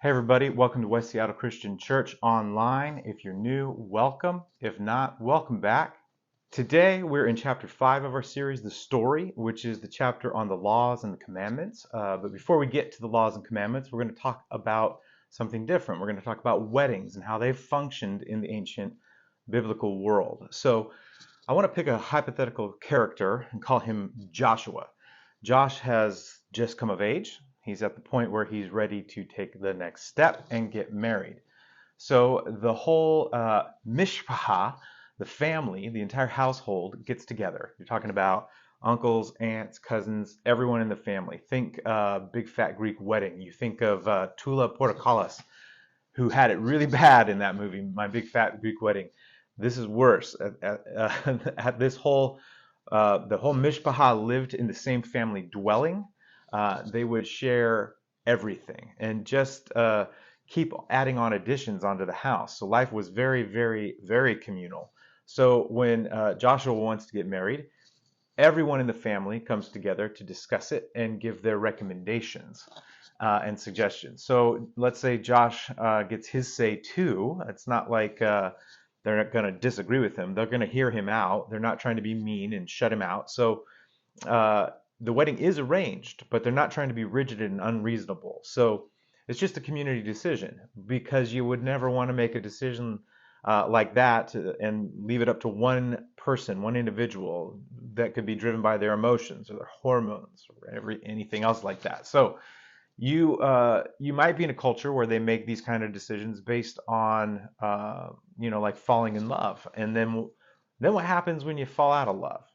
Hey everybody, welcome to West Seattle Christian Church online. If you're new, welcome. If not, welcome back. Today we're in chapter 5 of our series, The Story, which is the chapter on the laws and the commandments. But before we get to the laws and commandments, we're going to talk about something different. We're going to talk about weddings and how they functioned in the ancient biblical world. So I want to pick a hypothetical character and call him Joshua. Josh has just come of age. He's at the point where he's ready to take the next step and get married. So the whole mishpacha, the family, the entire household gets together. You're talking about uncles, aunts, cousins, everyone in the family. Think big fat Greek wedding. You think of Tula Portokalos, who had it really bad in that movie, My Big Fat Greek Wedding. This is worse. At this whole, the whole mishpacha lived in the same family dwelling. They would share everything and just keep adding on additions onto the house. So life was very, very, very communal. So when Joshua wants to get married, everyone in the family comes together to discuss it and give their recommendations and suggestions. So let's say Josh gets his say too. It's not like they're not going to disagree with him. They're going to hear him out. They're not trying to be mean and shut him out. So the wedding is arranged, but they're not trying to be rigid and unreasonable. So it's just a community decision, because you would never want to make a decision like that and leave it up to one person, one individual that could be driven by their emotions or their hormones or anything else like that. So you might be in a culture where they make these kind of decisions based on like falling in love, and then what happens when you fall out of love?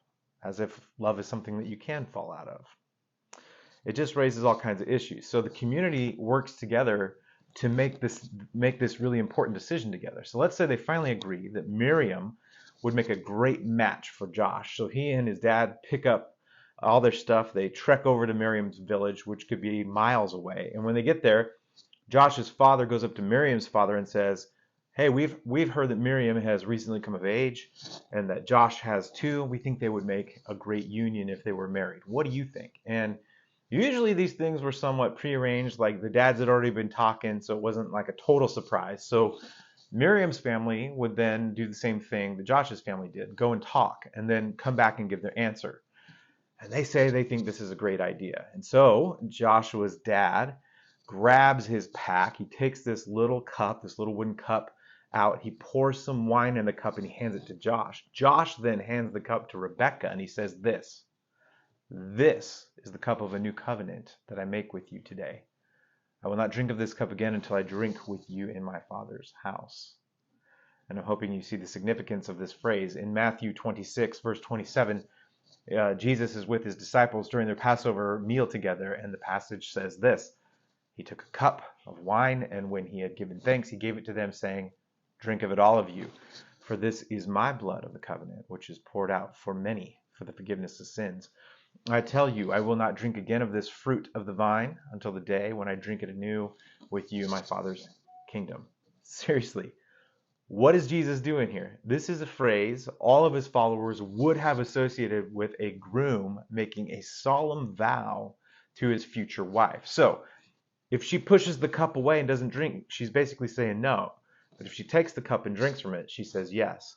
As if love is something that you can fall out of. It just raises all kinds of issues. So the community works together to make this really important decision together. So let's say they finally agree that Miriam would make a great match for Josh. So he and his dad pick up all their stuff. They trek over to Miriam's village, which could be miles away. And when they get there, Josh's father goes up to Miriam's father and says, "Hey, we've heard that Miriam has recently come of age and that Josh has too. We think they would make a great union if they were married. What do you think?" And usually these things were somewhat prearranged, like the dads had already been talking, so it wasn't like a total surprise. So Miriam's family would then do the same thing that Josh's family did, go and talk, and then come back and give their answer. And they say they think this is a great idea. And so Joshua's dad grabs his pack. He takes this little cup, this little wooden cup out. He pours some wine in the cup and he hands it to Josh. Josh then hands the cup to Rebecca and he says, This is the cup of a new covenant that I make with you today. I will not drink of this cup again until I drink with you in my Father's house." And I'm hoping you see the significance of this phrase. In Matthew 26, verse 27, Jesus is with his disciples during their Passover meal together, and the passage says this: "He took a cup of wine, and when he had given thanks, he gave it to them, saying, 'Drink of it, all of you, for this is my blood of the covenant, which is poured out for many for the forgiveness of sins. I tell you, I will not drink again of this fruit of the vine until the day when I drink it anew with you in my Father's kingdom.'" Seriously, what is Jesus doing here? This is a phrase all of his followers would have associated with a groom making a solemn vow to his future wife. So if she pushes the cup away and doesn't drink, she's basically saying no. But if she takes the cup and drinks from it, she says yes.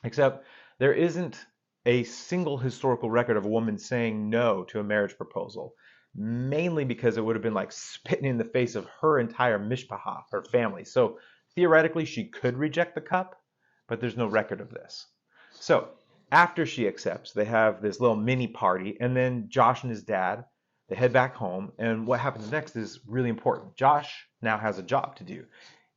Except there isn't a single historical record of a woman saying no to a marriage proposal, mainly because it would have been like spitting in the face of her entire mishpacha, her family. So theoretically, she could reject the cup, but there's no record of this. So after she accepts, they have this little mini party, and then Josh and his dad, they head back home, and what happens next is really important. Josh now has a job to do.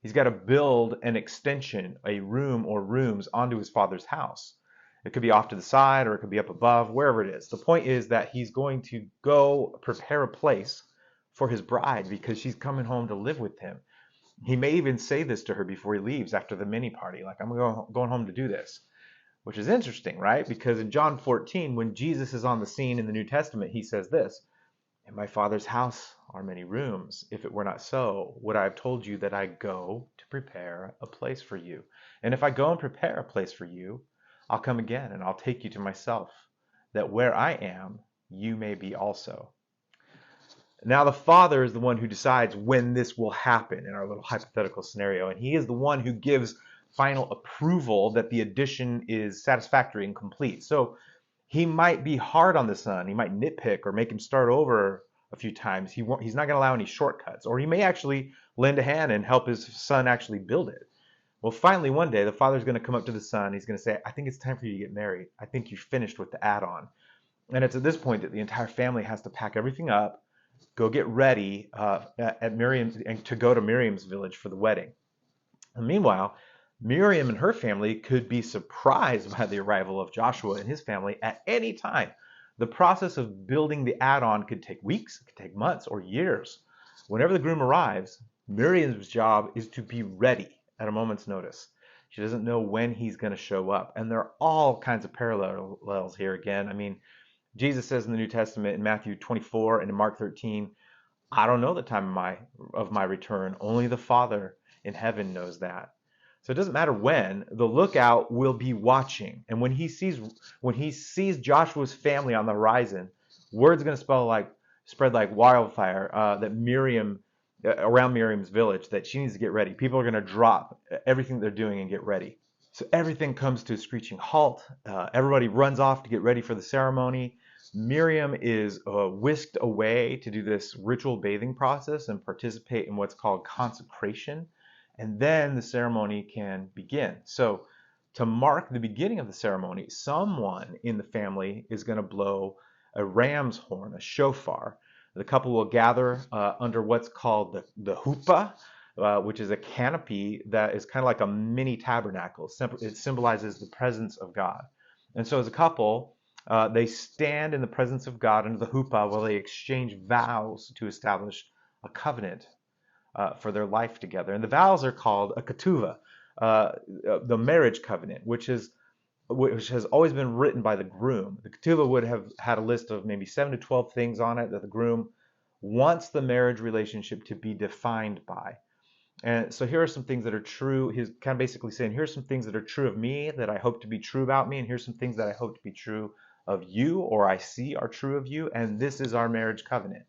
He's got to build an extension, a room or rooms onto his father's house. It could be off to the side or it could be up above, wherever it is. The point is that he's going to go prepare a place for his bride because she's coming home to live with him. He may even say this to her before he leaves after the mini party, like, "I'm going home to do this," which is interesting, right? Because in John 14, when Jesus is on the scene in the New Testament, he says this: "In my Father's house are many rooms. If it were not so, would I have told you that I go to prepare a place for you? And if I go and prepare a place for you, I'll come again and I'll take you to myself, that where I am, you may be also." Now the father is the one who decides when this will happen in our little hypothetical scenario, and he is the one who gives final approval that the addition is satisfactory and complete. So he might be hard on the son. He might nitpick or make him start over a few times. He's not going to allow any shortcuts, or he may actually lend a hand and help his son actually build it. Well, finally, one day, the father's going to come up to the son. He's going to say, I think it's time for you to get married. I think you're finished with the add-on. And it's at this point that the entire family has to pack everything up, go get ready at Miriam's, and to go to Miriam's village for the wedding. And meanwhile, Miriam and her family could be surprised by the arrival of Joshua and his family at any time. The process of building the add-on could take weeks, it could take months, or years. Whenever the groom arrives, Miriam's job is to be ready at a moment's notice. She doesn't know when he's going to show up. And there are all kinds of parallels here again. I mean, Jesus says in the New Testament in Matthew 24 and in Mark 13, I don't know the time of my return. Only the Father in heaven knows that. So it doesn't matter when, the lookout will be watching. And when he sees Joshua's family on the horizon, word's going to spread like wildfire that around Miriam's village, that she needs to get ready. People are going to drop everything they're doing and get ready. So everything comes to a screeching halt. Everybody runs off to get ready for the ceremony. Miriam is whisked away to do this ritual bathing process and participate in what's called consecration. And then the ceremony can begin. So to mark the beginning of the ceremony, someone in the family is going to blow a ram's horn, a shofar. The couple will gather under what's called the huppah, which is a canopy that is kind of like a mini tabernacle. It symbolizes the presence of God. And so as a couple, they stand in the presence of God under the huppah while they exchange vows to establish a covenant for their life together. And the vows are called a ketuvah, the marriage covenant, which has always been written by the groom. The ketuvah would have had a list of maybe 7 to 12 things on it that the groom wants the marriage relationship to be defined by. And so here are some things that are true. He's kind of basically saying, here's some things that are true of me that I hope to be true about me, and here's some things that I hope to be true of you, or I see are true of you, and this is our marriage covenant.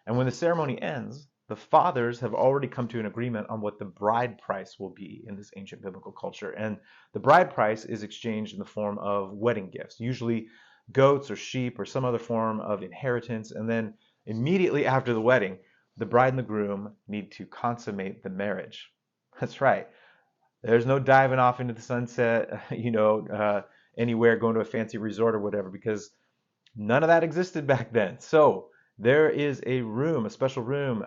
And when the ceremony ends, the fathers have already come to an agreement on what the bride price will be in this ancient biblical culture. And the bride price is exchanged in the form of wedding gifts, usually goats or sheep or some other form of inheritance. And then immediately after the wedding, the bride and the groom need to consummate the marriage. That's right. There's no diving off into the sunset, anywhere, going to a fancy resort or whatever, because none of that existed back then. So there is a special room,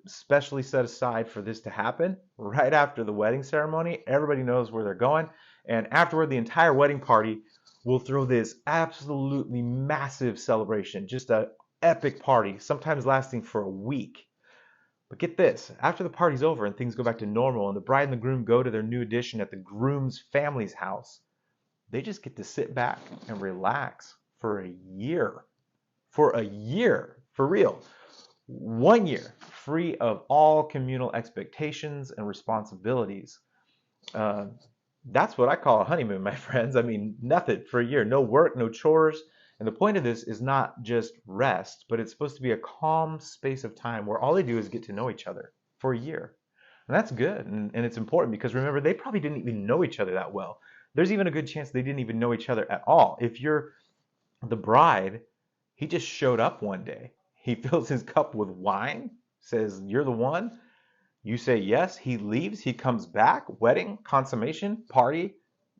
specially set aside for this to happen right after the wedding ceremony. Everybody knows where they're going. And afterward, the entire wedding party will throw this absolutely massive celebration, just an epic party, sometimes lasting for a week. But get this, after the party's over and things go back to normal and the bride and the groom go to their new addition at the groom's family's house, they just get to sit back and relax for a year. For a year. For real. 1 year, free of all communal expectations and responsibilities. That's what I call a honeymoon, my friends. I mean, nothing for a year. No work, no chores. And the point of this is not just rest, but it's supposed to be a calm space of time where all they do is get to know each other for a year. And that's good. And it's important because remember, they probably didn't even know each other that well. There's even a good chance they didn't even know each other at all. If you're the bride, he just showed up one day. He fills his cup with wine, says, you're the one. You say yes, he leaves, he comes back, wedding, consummation, party.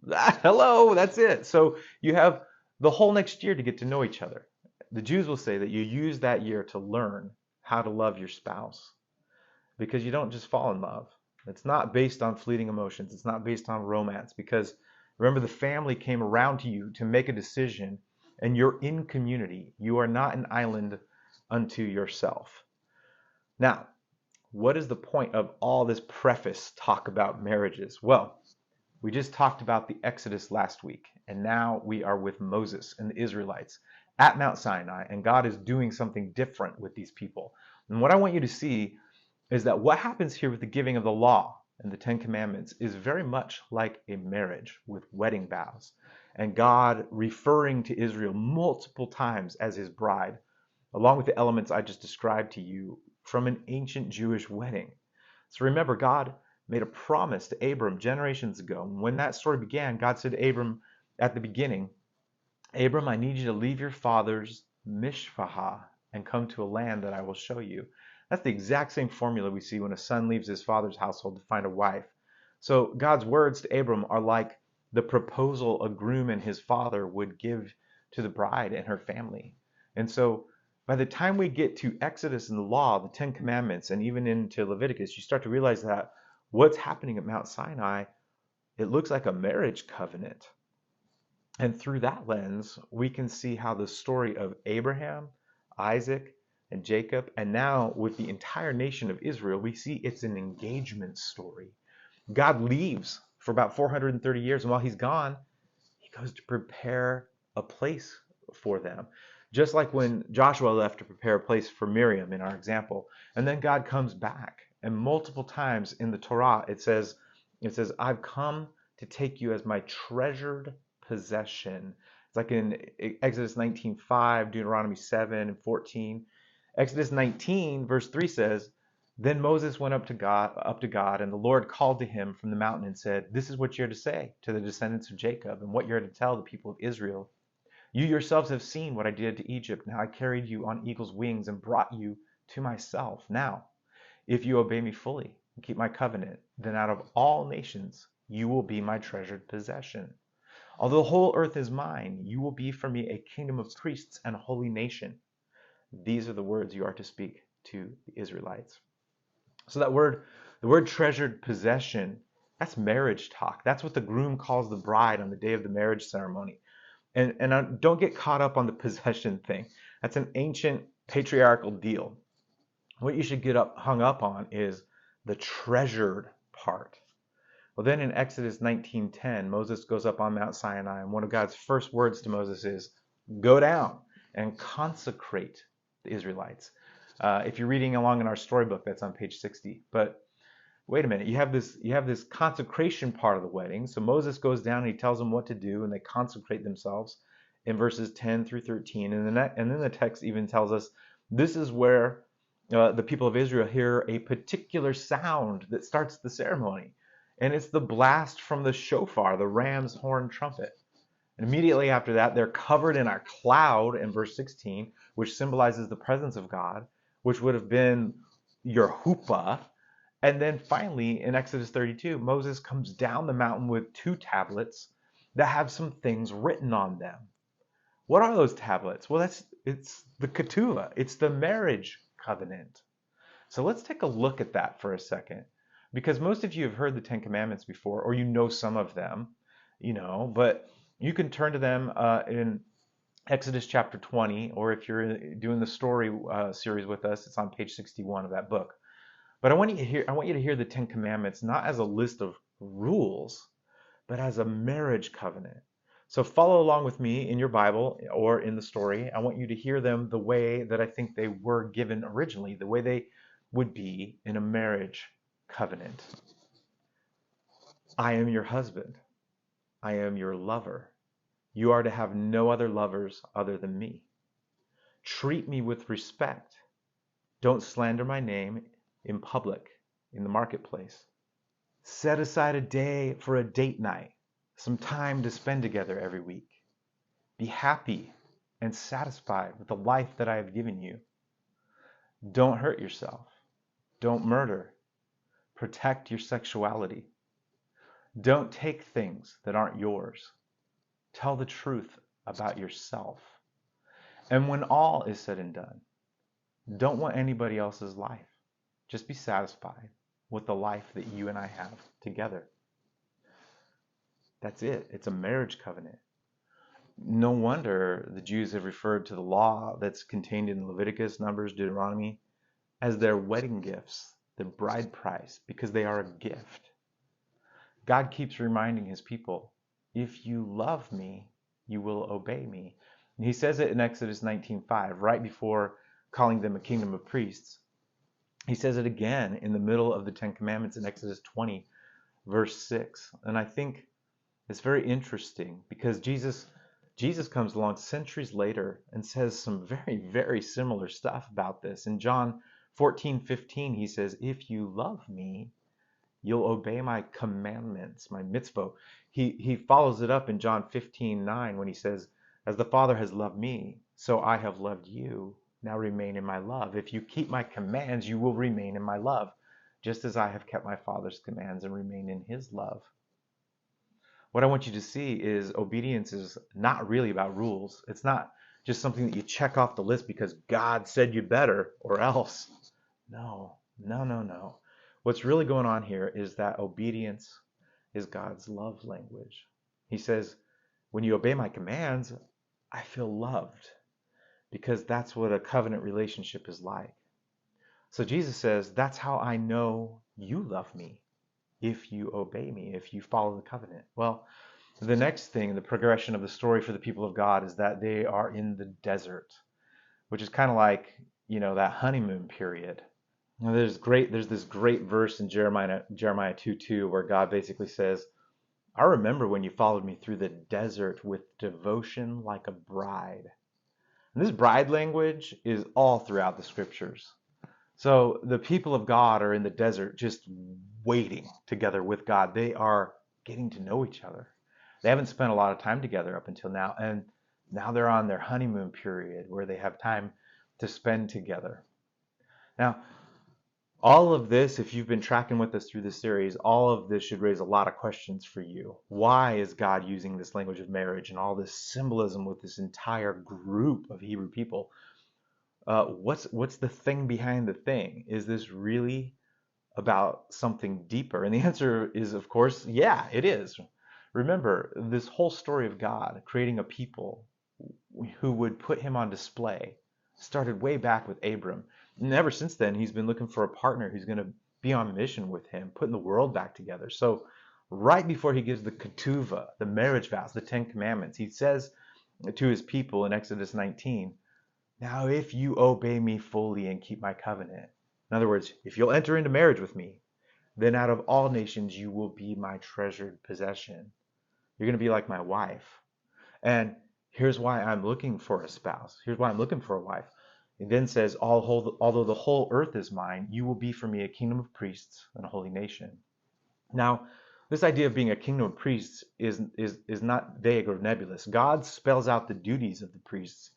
Hello, that's it. So you have the whole next year to get to know each other. The Jews will say that you use that year to learn how to love your spouse, because you don't just fall in love. It's not based on fleeting emotions. It's not based on romance, because remember, the family came around to you to make a decision, and you're in community. You are not an island unto yourself. Now, what is the point of all this preface talk about marriages? Well, we just talked about the Exodus last week, and now we are with Moses and the Israelites at Mount Sinai, and God is doing something different with these people. And what I want you to see is that what happens here with the giving of the law and the Ten Commandments is very much like a marriage with wedding vows, and God referring to Israel multiple times as his bride. along with the elements I just described to you from an ancient Jewish wedding. So remember, God made a promise to Abram generations ago. And when that story began, God said to Abram at the beginning, Abram, I need you to leave your father's mishpachah and come to a land that I will show you. That's the exact same formula we see when a son leaves his father's household to find a wife. So God's words to Abram are like the proposal a groom and his father would give to the bride and her family. And so by the time we get to Exodus and the law, the Ten Commandments, and even into Leviticus, you start to realize that what's happening at Mount Sinai, it looks like a marriage covenant. And through that lens, we can see how the story of Abraham, Isaac, and Jacob, and now with the entire nation of Israel, we see it's an engagement story. God leaves for about 430 years, and while he's gone, he goes to prepare a place for them. Just like when Joshua left to prepare a place for Miriam in our example. And then God comes back, and multiple times in the Torah it says, I've come to take you as my treasured possession. It's like in Exodus 19:5, Deuteronomy 7 and 14. Exodus 19 verse 3 says, then Moses went up to God, and the Lord called to him from the mountain and said, this is what you're to say to the descendants of Jacob, and what you're to tell the people of Israel. You yourselves have seen what I did to Egypt, and how I carried you on eagle's wings and brought you to myself. Now, if you obey me fully and keep my covenant, then out of all nations you will be my treasured possession. Although the whole earth is mine, you will be for me a kingdom of priests and a holy nation. These are the words you are to speak to the Israelites. So that word, the word treasured possession, that's marriage talk. That's what the groom calls the bride on the day of the marriage ceremony. And don't get caught up on the possession thing. That's an ancient patriarchal deal. What you should get hung up on is the treasured part. Well, then in Exodus 19:10, Moses goes up on Mount Sinai, and one of God's first words to Moses is, go down and consecrate the Israelites. If you're reading along in our storybook, that's on page 60. But wait a minute, you have this consecration part of the wedding. So Moses goes down and he tells them what to do, and they consecrate themselves in verses 10 through 13. And then the text even tells us this is where the people of Israel hear a particular sound that starts the ceremony. And it's the blast from the shofar, the ram's horn trumpet. And immediately after that, they're covered in a cloud in verse 16, which symbolizes the presence of God, which would have been your huppah. And then finally, in Exodus 32, Moses comes down the mountain with 2 tablets that have some things written on them. What are those tablets? Well, it's the ketuvah. It's the marriage covenant. So let's take a look at that for a second. Because most of you have heard the Ten Commandments before, or you know some of them, but you can turn to them in Exodus chapter 20, or if you're doing the story series with us, it's on page 61 of that book. But I want you to hear the Ten Commandments not as a list of rules, but as a marriage covenant. So follow along with me in your Bible or in the story. I want you to hear them the way that I think they were given originally, the way they would be in a marriage covenant. I am your husband. I am your lover. You are to have no other lovers other than me. Treat me with respect. Don't slander my name in public, in the marketplace. Set aside a day for a date night, some time to spend together every week. Be happy and satisfied with the life that I have given you. Don't hurt yourself. Don't murder. Protect your sexuality. Don't take things that aren't yours. Tell the truth about yourself. And when all is said and done, don't want anybody else's life. Just be satisfied with the life that you and I have together. That's it. It's a marriage covenant. No wonder the Jews have referred to the law that's contained in Leviticus, Numbers, Deuteronomy as their wedding gifts, their bride price, because they are a gift. God keeps reminding his people, if you love me, you will obey me. And he says it in Exodus 19:5, right before calling them a kingdom of priests. He says it again in the middle of the Ten Commandments in Exodus 20, verse 6. And I think it's very interesting because Jesus Jesus comes along centuries later and says some very, very similar stuff about this. In John 14:15, he says, if you love me, you'll obey my commandments, my mitzvot. He follows it up in John 15:9 when he says, as the Father has loved me, so I have loved you. Now remain in my love. If you keep my commands, you will remain in my love, just as I have kept my Father's commands and remain in his love. What I want you to see is obedience is not really about rules. It's not just something that you check off the list because God said you better or else. No. What's really going on here is that obedience is God's love language. He says, when you obey my commands, I feel loved, because that's what a covenant relationship is like. So Jesus says, that's how I know you love me, if you obey me, if you follow the covenant. Well, the next thing, the progression of the story for the people of God is that they are in the desert, which is kind of like, that honeymoon period. Now, there's this great verse in Jeremiah 2:2 where God basically says, I remember when you followed me through the desert with devotion like a bride. And this bride language is all throughout the scriptures. So the people of God are in the desert just waiting together with God. They are getting to know each other. They haven't spent a lot of time together up until now, and now they're on their honeymoon period where they have time to spend together. Now, all of this, if you've been tracking with us through this series, all of this should raise a lot of questions for you. Why is God using this language of marriage and all this symbolism with this entire group of Hebrew people? What's the thing behind the thing? Is this really about something deeper? And the answer is, of course, yeah, it is. Remember, this whole story of God creating a people who would put him on display started way back with Abram. And ever since then, he's been looking for a partner who's going to be on mission with him, putting the world back together. So right before he gives the ketuvah, the marriage vows, the 10 commandments, he says to his people in Exodus 19, now if you obey me fully and keep my covenant, in other words, if you'll enter into marriage with me, then out of all nations you will be my treasured possession. You're going to be like my wife. And here's why I'm looking for a spouse. Here's why I'm looking for a wife. It then says, although the whole earth is mine, you will be for me a kingdom of priests and a holy nation. Now, this idea of being a kingdom of priests is not vague or nebulous. God spells out the duties of the priests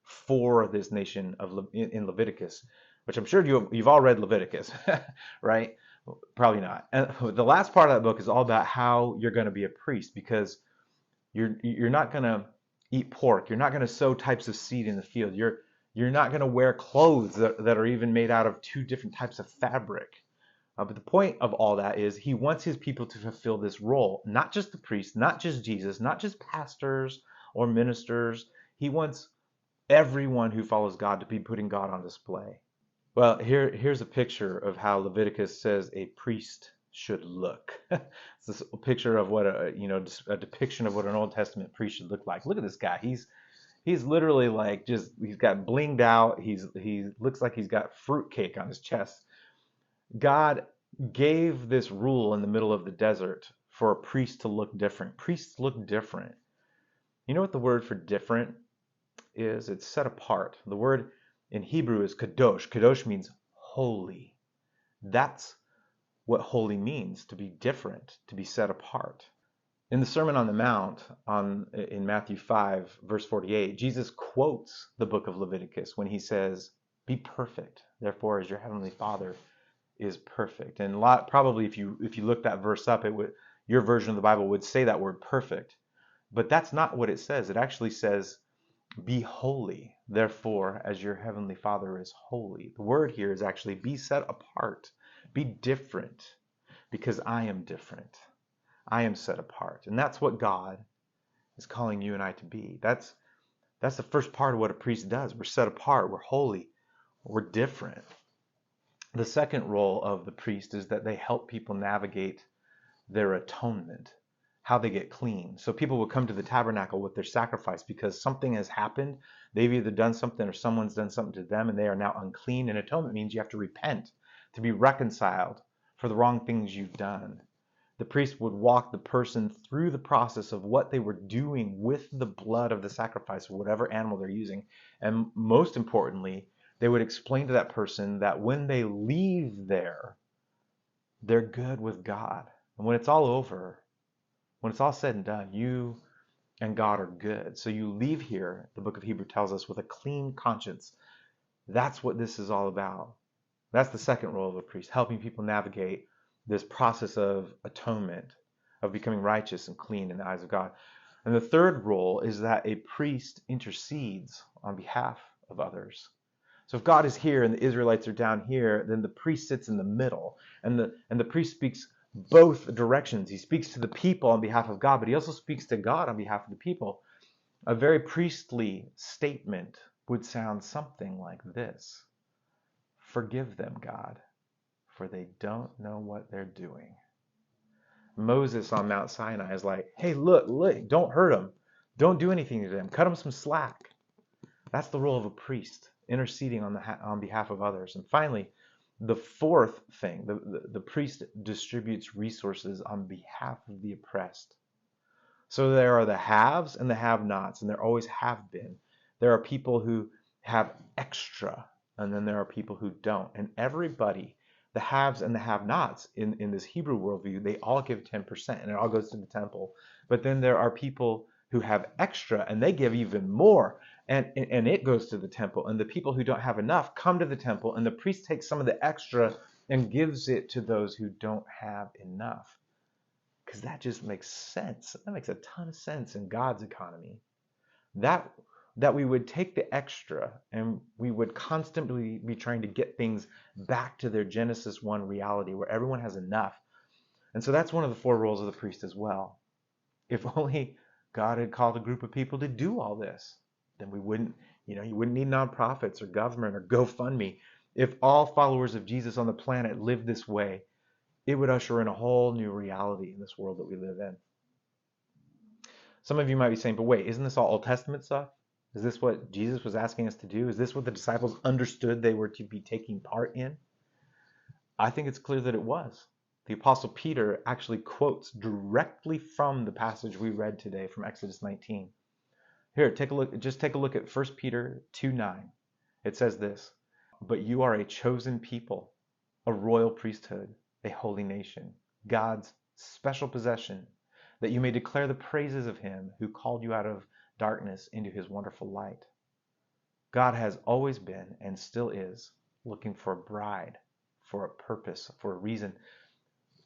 for this nation in Leviticus, which I'm sure you've all read Leviticus, right? Probably not. And the last part of that book is all about how you're going to be a priest, because you're not going to eat pork. You're not going to sow types of seed in the field. You're not going to wear clothes that are even made out of 2 different types of fabric. But the point of all that is he wants his people to fulfill this role, not just the priests, not just Jesus, not just pastors or ministers. He wants everyone who follows God to be putting God on display. Well, here's a picture of how Leviticus says a priest should look. It's this picture of what a depiction of what an Old Testament priest should look like. Look at this guy. He's literally like he's got blinged out. He looks like he's got fruitcake on his chest. God gave this rule in the middle of the desert for a priest to look different. Priests look different. You know what the word for different is? It's set apart. The word in Hebrew is kadosh. Kadosh means holy. That's what holy means, to be different, to be set apart. In the Sermon on the Mount in Matthew 5, verse 48, Jesus quotes the book of Leviticus when he says, be perfect, therefore, as your heavenly Father is perfect. And probably if you look that verse up, your version of the Bible would say that word perfect. But that's not what it says. It actually says, be holy, therefore, as your heavenly Father is holy. The word here is actually be set apart, be different, because I am different. I am set apart. And that's what God is calling you and I to be. That's the first part of what a priest does. We're set apart, we're holy, we're different. The second role of the priest is that they help people navigate their atonement, how they get clean. So people will come to the tabernacle with their sacrifice because something has happened. They've either done something or someone's done something to them and they are now unclean. And atonement means you have to repent, to be reconciled for the wrong things you've done. The priest would walk the person through the process of what they were doing with the blood of the sacrifice, or whatever animal they're using. And most importantly, they would explain to that person that when they leave there, they're good with God. And when it's all over, when it's all said and done, you and God are good. So you leave here, the book of Hebrews tells us, with a clean conscience. That's what this is all about. That's the second role of a priest, helping people navigate this process of atonement, of becoming righteous and clean in the eyes of God. And the third role is that a priest intercedes on behalf of others. So if God is here and the Israelites are down here, then the priest sits in the middle. And the priest speaks both directions. He speaks to the people on behalf of God, but he also speaks to God on behalf of the people. A very priestly statement would sound something like this: "Forgive them, God, for they don't know what they're doing." Moses on Mount Sinai is like, hey, look, don't hurt them. Don't do anything to them. Cut them some slack. That's the role of a priest, interceding on behalf of others. And finally, the fourth thing, the priest distributes resources on behalf of the oppressed. So there are the haves and the have-nots, and there always have been. There are people who have extra, and then there are people who don't. And everybody, the haves and the have-nots in this Hebrew worldview, they all give 10%, and it all goes to the temple. But then there are people who have extra, and they give even more, and it goes to the temple. And the people who don't have enough come to the temple, and the priest takes some of the extra and gives it to those who don't have enough. Because that just makes sense. That makes a ton of sense in God's economy. That we would take the extra and we would constantly be trying to get things back to their Genesis 1 reality where everyone has enough. And so that's one of the four roles of the priest as well. If only God had called a group of people to do all this, then we wouldn't, you wouldn't need nonprofits or government or GoFundMe. If all followers of Jesus on the planet lived this way, it would usher in a whole new reality in this world that we live in. Some of you might be saying, but wait, isn't this all Old Testament stuff? Is this what Jesus was asking us to do? Is this what the disciples understood they were to be taking part in? I think it's clear that it was. The Apostle Peter actually quotes directly from the passage we read today from Exodus 19. Here, take a look at 1 Peter 2:9. It says this: "But you are a chosen people, a royal priesthood, a holy nation, God's special possession, that you may declare the praises of him who called you out of darkness into his wonderful light." God has always been and still is looking for a bride, for a purpose, for a reason.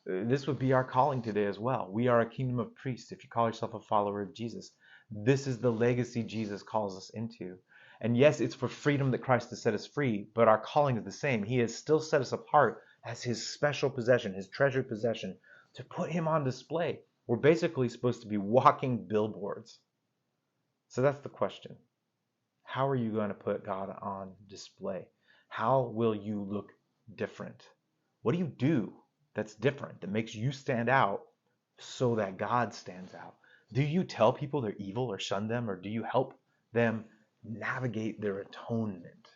This would be our calling today as well. We are a kingdom of priests. If you call yourself a follower of Jesus, this is the legacy Jesus calls us into. And yes, it's for freedom that Christ has set us free, but our calling is the same. He has still set us apart as his special possession, his treasured possession, to put him on display. We're basically supposed to be walking billboards. So that's the question. How are you going to put God on display? How will you look different? What do you do that's different, that makes you stand out so that God stands out? Do you tell people they're evil or shun them, or do you help them navigate their atonement?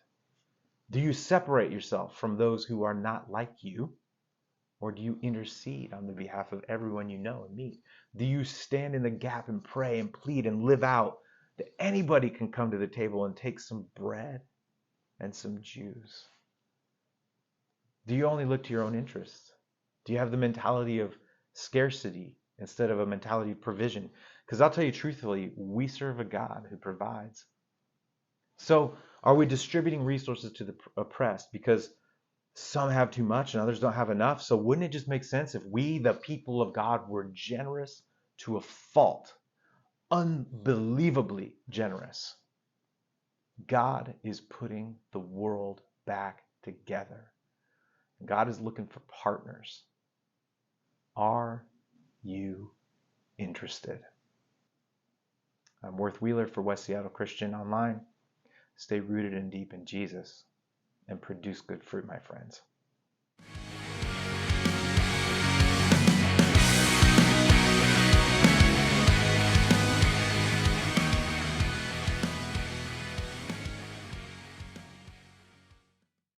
Do you separate yourself from those who are not like you, or do you intercede on the behalf of everyone you know and meet? Do you stand in the gap and pray and plead and live out that anybody can come to the table and take some bread and some juice? Do you only look to your own interests? Do you have the mentality of scarcity instead of a mentality of provision? Because I'll tell you truthfully, we serve a God who provides. So are we distributing resources to the oppressed because some have too much and others don't have enough? So wouldn't it just make sense if we, the people of God, were generous to a fault? Unbelievably generous. God is putting the world back together. God is looking for partners. Are you interested? I'm Worth Wheeler for West Seattle Christian Online. Stay rooted and deep in Jesus and produce good fruit, my friends.